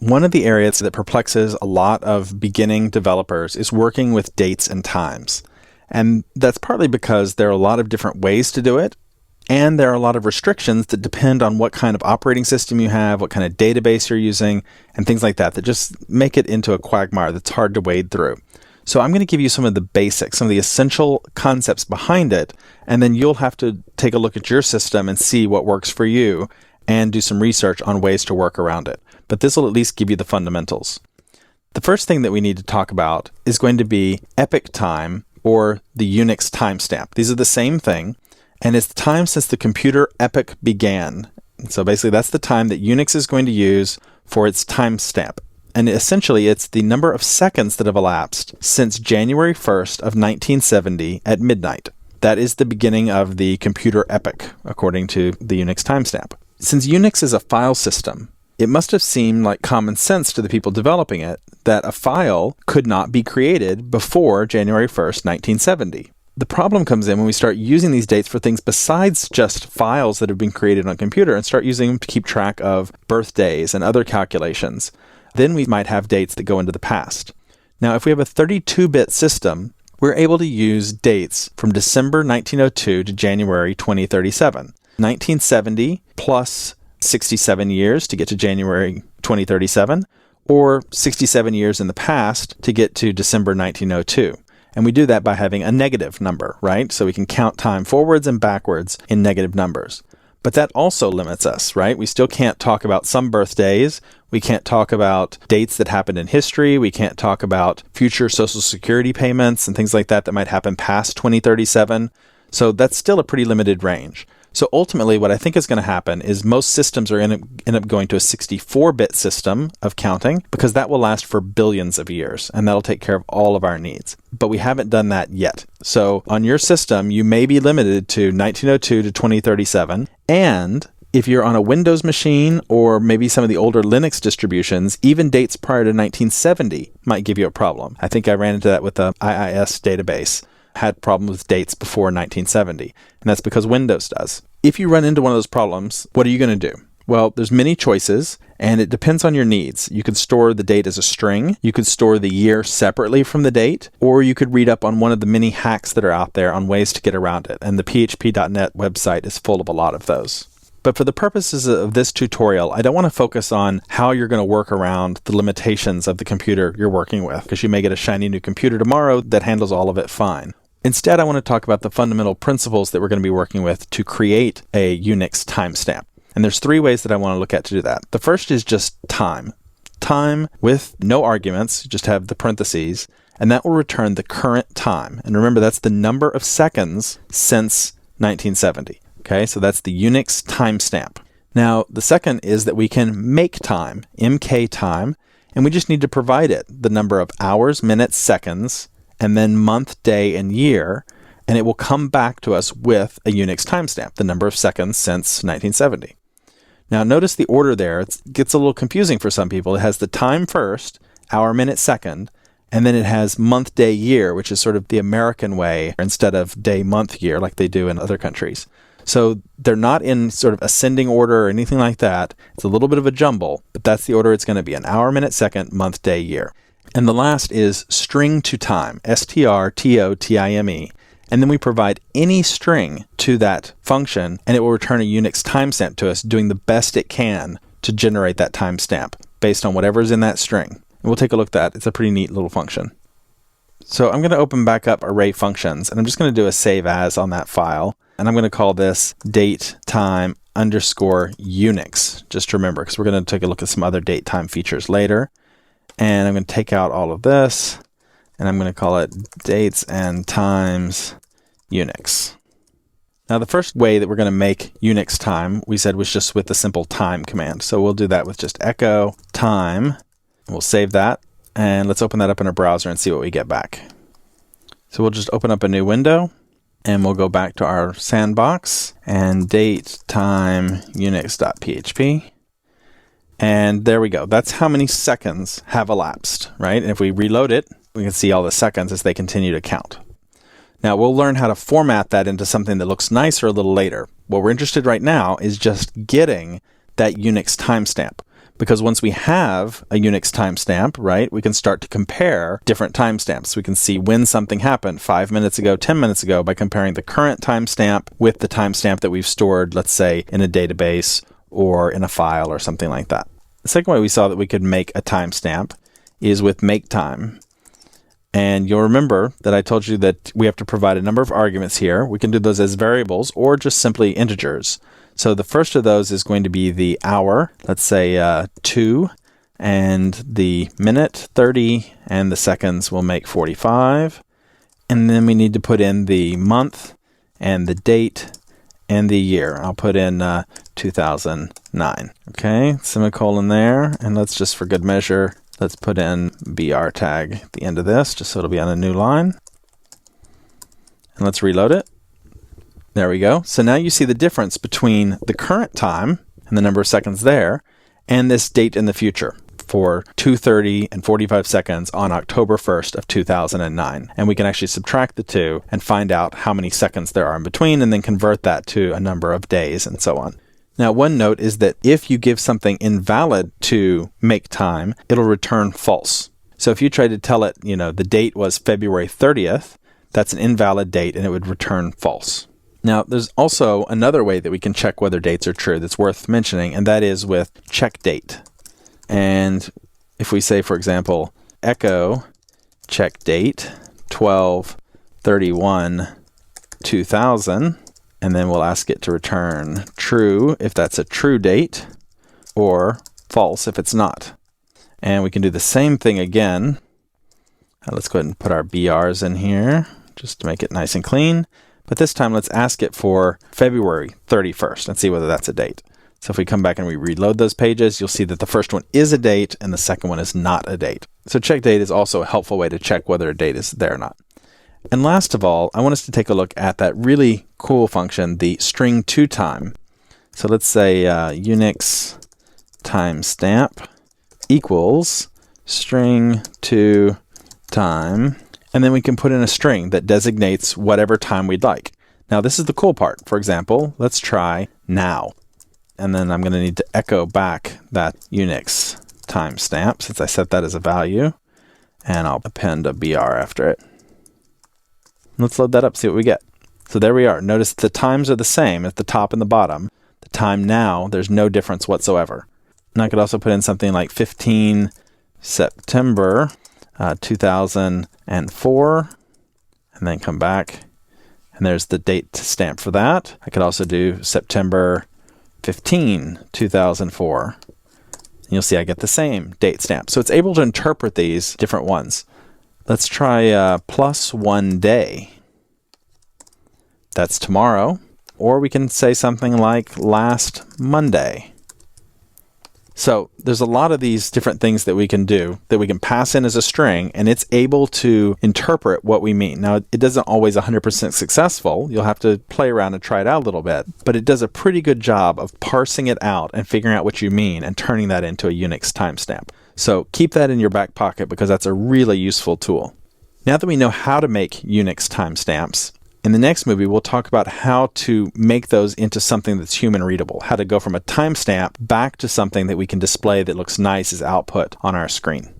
One of the areas that perplexes a lot of beginning developers is working with dates and times. And that's partly because there are a lot of different ways to do it, and there are a lot of restrictions that depend on what kind of operating system you have, what kind of database you're using, and things like that just make it into a quagmire that's hard to wade through. So I'm going to give you some of the basics, some of the essential concepts behind it, and then you'll have to take a look at your system and see what works for you and do some research on ways to work around it. But this will at least give you the fundamentals. The first thing that we need to talk about is going to be epoch time, or the Unix timestamp. These are the same thing, and it's the time since the computer epoch began. So basically that's the time that Unix is going to use for its timestamp. And essentially it's the number of seconds that have elapsed since January 1st of 1970 at midnight. That is the beginning of the computer epoch, according to the Unix timestamp. Since Unix is a file system, it must have seemed like common sense to the people developing it that a file could not be created before January 1st, 1970. The problem comes in when we start using these dates for things besides just files that have been created on a computer and start using them to keep track of birthdays and other calculations. Then we might have dates that go into the past. Now, if we have a 32-bit system, we're able to use dates from December 1902 to January 2037. 1970 plus 67 years to get to January 2037, or 67 years in the past to get to December 1902. And we do that by having a negative number, right? So we can count time forwards and backwards in negative numbers. But that also limits us, right? We still can't talk about some birthdays. We can't talk about dates that happened in history. We can't talk about future Social Security payments and things like that that might happen past 2037. So that's still a pretty limited range. So ultimately, what I think is going to happen is most systems are going to end up going to a 64-bit system of counting, because that will last for billions of years, and that'll take care of all of our needs. But we haven't done that yet. So on your system, you may be limited to 1902 to 2037, and if you're on a Windows machine or maybe some of the older Linux distributions, even dates prior to 1970 might give you a problem. I think I ran into that with the IIS database. Had problems with dates before 1970, and that's because Windows does. If you run into one of those problems, what are you going to do? Well, there's many choices, and it depends on your needs. You could store the date as a string, you could store the year separately from the date, or you could read up on one of the many hacks that are out there on ways to get around it, and the php.net website is full of a lot of those. But for the purposes of this tutorial, I don't want to focus on how you're going to work around the limitations of the computer you're working with, because you may get a shiny new computer tomorrow that handles all of it fine. Instead, I want to talk about the fundamental principles that we're going to be working with to create a Unix timestamp. And there's three ways that I want to look at to do that. The first is just time. Time with no arguments, just have the parentheses, and that will return the current time. And remember, that's the number of seconds since 1970. Okay, so that's the Unix timestamp. Now, the second is that we can make time, MK time, and we just need to provide it the number of hours, minutes, seconds, and then month, day, and year, and it will come back to us with a Unix timestamp, the number of seconds since 1970. Now notice the order there. It gets a little confusing for some people. It has the time first, hour, minute, second, and then it has month, day, year, which is sort of the American way instead of day, month, year like they do in other countries. So they're not in sort of ascending order or anything like that. It's a little bit of a jumble, but that's the order it's going to be: an hour, minute, second, month, day, year. And the last is string to time, strtotime. And then we provide any string to that function, and it will return a Unix timestamp to us, doing the best it can to generate that timestamp based on whatever's in that string. And we'll take a look at that. It's a pretty neat little function. So I'm going to open back up array functions, and I'm just going to do a save as on that file. And I'm going to call this date time underscore Unix, just to remember, because we're going to take a look at some other date time features later. And I'm going to take out all of this, and I'm going to call it dates and times Unix. Now, the first way that we're going to make Unix time, we said, was just with the simple time command. So we'll do that with just echo time. We'll save that, and let's open that up in our browser and see what we get back. So we'll just open up a new window, and we'll go back to our sandbox and date time unix.php. And there we go. That's how many seconds have elapsed, right? And if we reload it, we can see all the seconds as they continue to count. Now, we'll learn how to format that into something that looks nicer a little later. What we're interested right now is just getting that Unix timestamp. because once we have a Unix timestamp, right, we can start to compare different timestamps. We can see when something happened 5 minutes ago, 10 minutes ago by comparing the current timestamp with the timestamp that we've stored, let's say, in a database or in a file or something like that. The second way we saw that we could make a timestamp is with MakeTime. And you'll remember that I told you that we have to provide a number of arguments here. We can do those as variables or just simply integers. So the first of those is going to be the hour, let's say 2, and the minute, 30, and the seconds will make 45. And then we need to put in the month and the date and the year. I'll put in 2009. Okay, semicolon there. And let's just, for good measure, let's put in BR tag at the end of this, just so it'll be on a new line. And let's reload it. There we go. So now you see the difference between the current time and the number of seconds there and this date in the future for 2:30 and 45 seconds on October 1st of 2009. And we can actually subtract the two and find out how many seconds there are in between and then convert that to a number of days and so on. Now, one note is that if you give something invalid to MakeTime, it'll return false. So if you try to tell it, the date was February 30th, that's an invalid date and it would return false. Now, there's also another way that we can check whether dates are true that's worth mentioning, and that is with check date. And if we say, for example, echo check date 12/31/2000, and then we'll ask it to return true if that's a true date, or false if it's not. And we can do the same thing again. Let's go ahead and put our BRs in here just to make it nice and clean. But this time, let's ask it for February 31st and see whether that's a date. So if we come back and we reload those pages, you'll see that the first one is a date and the second one is not a date. So check date is also a helpful way to check whether a date is there or not. And last of all, I want us to take a look at that really cool function, the string to time. So let's say Unix timestamp equals string to time. And then we can put in a string that designates whatever time we'd like. Now, this is the cool part. For example, let's try now. And then I'm going to need to echo back that Unix timestamp since I set that as a value. And I'll append a BR after it. Let's load that up, see what we get. So there we are. Notice the times are the same at the top and the bottom. The time now, there's no difference whatsoever. And I could also put in something like 15 September 2004, and then come back, and there's the date stamp for that. I could also do September 15, 2004. And you'll see I get the same date stamp. So it's able to interpret these different ones. Let's try plus 1 day. That's tomorrow. Or we can say something like last Monday. So there's a lot of these different things that we can do that we can pass in as a string, and it's able to interpret what we mean. Now, it doesn't always 100% successful. You'll have to play around and try it out a little bit, but it does a pretty good job of parsing it out and figuring out what you mean and turning that into a Unix timestamp. So keep that in your back pocket because that's a really useful tool. Now that we know how to make Unix timestamps, in the next movie, we'll talk about how to make those into something that's human readable, how to go from a timestamp back to something that we can display that looks nice as output on our screen.